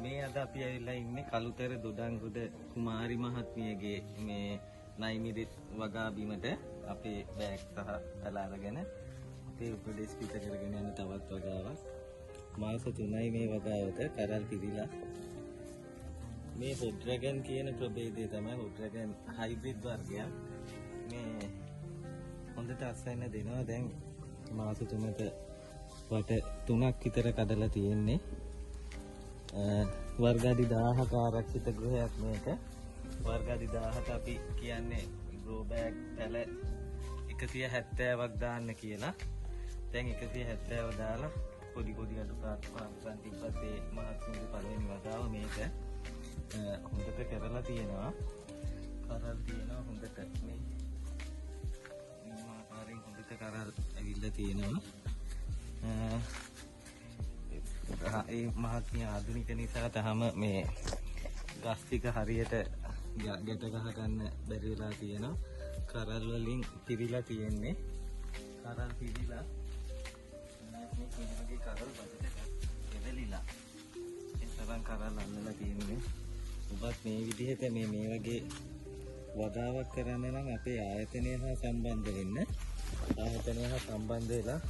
මේ අද අපි ඇවිල්ලා ඉන්නේ කළුතර දොඩංගොඩ කුමාරි මහත්මියගේ මේ නයිමිරිත් වගා බිමට අපේ බෑග් සහ පැල අරගෙන අපේ උපදේශ පිට කරගෙන යන තවත් වගාවක්. මාස 3යි මේ වගාවට කරල් පිරීලා. මේ හොට් ඩ්‍රැගන් කියන ප්‍රභේදය තමයි හොට් ඩ්‍රැගන් හයිබ්‍රිඩ් වර්ගයක්. මේ හොඳට අස්වැන්න දෙනවා. දැන් මාස 3කට වට 3ක් විතර කඩලා තියෙන්නේ. වර්ගාදි 1000ක ආරක්ෂිත ගෘහයක් මේක. වර්ගාදි 1000ට අපි කියන්නේ ග්‍රෝ බෑග් පැල 170ක් දාන්න කියලා. දැන් 170 දාලා පොඩි පොඩි අඩුපාඩු පාන්සන් තිබ්බත් ඒ මහත්මියගේ පළවෙනි වතාව මේක හොඳට කරලා තියෙනවා. කරල් තියෙනවා හොඳට මේ ආකාරයෙන් හොඳට කරල් ඇවිල්ලා තියෙනවා. ඒ මහත්මිය ආධුනික නිසා තහම මේ ගස් ටික හරියට ගැට ගහ ගන්න බැරි වෙලා තියෙනවා. කරල් වලින් පිරීලා තියෙන්නේ. කරල් පිරීලා මේ වගේ කරල් බඩට එදලිලා ඒ තරම් කරල් අල්ලලා තියෙන්නේ. ඔබත් මේ විදිහට මේ වගේ වගාවක් කරන්න නම් අපේ ආයතනය හා සම්බන්ධ වෙන්න. ආයතනය හා සම්බන්ධ වෙලා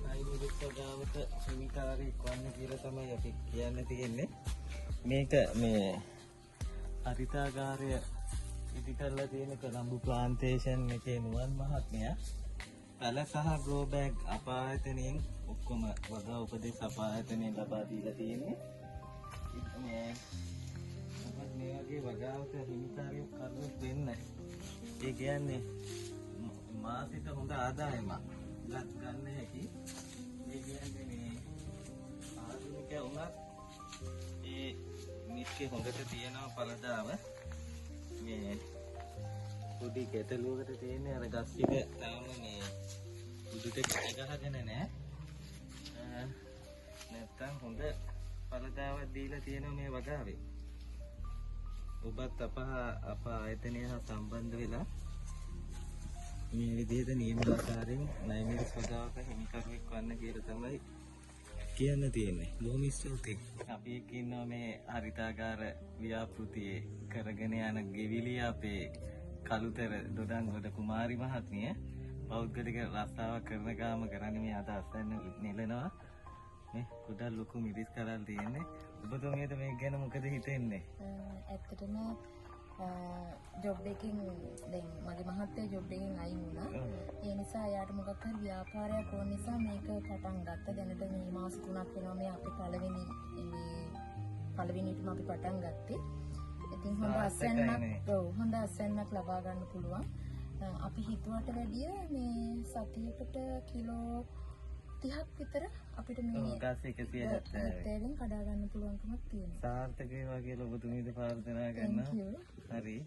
නයිමිරිත් වගාවට හිමිකාරයෙක් වන්න කියලා තමයි අපි කියන්න තියෙන්නේ. මේක මේ හරිතාගාරය ඉදි කරලා තියෙන කොළඹ ප්ලාන්ටේෂන් එකේ නුවන් මහත්මයා පැල සහ ග්‍රෝ බෑග් අප ආයතනයෙන් ඔක්කොම වගා උපදෙස් අප ආයතනයෙන් ලබා දීලා තියෙන්නේ. මේ වගේ වගාවට හිමිකාරයෙක් කරුවෙක් වෙන්න. ඒ කියන්නේ මාසික හොඳ ආදායමක් ලක් ගන්න හැකි. ඒ කියන්නේ මේ ආධුනික වුණත් ඒ මිස්කේ හොඳට තියෙනවා පළදාව. මේ පොඩි ගැටලුවකට තියෙන්නේ අර ගස් ටික තාම මේ උඩට ගහගෙන නැහැ. නැත්තම් හොඳ පළදාවක් දීලා තියෙනවා මේ වගාවේ. ඔබත් අප ආයතනය හා සම්බන්ධ වෙලා මේ විදිහට නියමාකාරයෙන් නයිමිරිත් වගාවක හිමිකරුවෙක් වන්න කියලා තමයි කියන්න තියෙන්නේ. බොහොම ස්තුතියි. අපි එක්ක ඉන්නවා මේ හරිතාගාර ව්‍යාපෘතියේ කරගෙන යන ගෙවිලිය අපේ කළුතර දොඩංගොඩ කුමාරි මහත්මිය. පෞද්ගලික රස්සාවක් කරන ගාම කරන්නේ මේ අද අස්වැන්න නෙලනවා. මේ කුඩා ලොකු මිරිස් කරල් තියෙන්නේ. ඔබතුමියට මේක ගැන මොකද හිතෙන්නේ? ඇත්තටම ජොබ් එකකින් දැන් මගේ මහත්තයා ජොබ් එකෙන් අයින් වුණා. ඒ නිසා එයාට මොකක් හරි ව්‍යාපාරයක් ඕන නිසා මේක පටන් ගත්තා. දැනට මේ මාස 3ක් වෙනවා මේ අපි පළවෙනිටම අපි පටන් ගත්තේ. ඉතින් හොඳ අස්වැන්නක් ලබා ගන්න පුළුවන්. අපි හිතුවට වැඩිය මේ සතියකට කිලෝ 30ක් විතර අපිට මේ ගස් 170න් කඩා ගන්න පුළුවන්කමක් තියෙනවා. සාර්ථක වේවා කියලා ඔබතුමීට ප්‍රාර්ථනා කරනවා. හරි.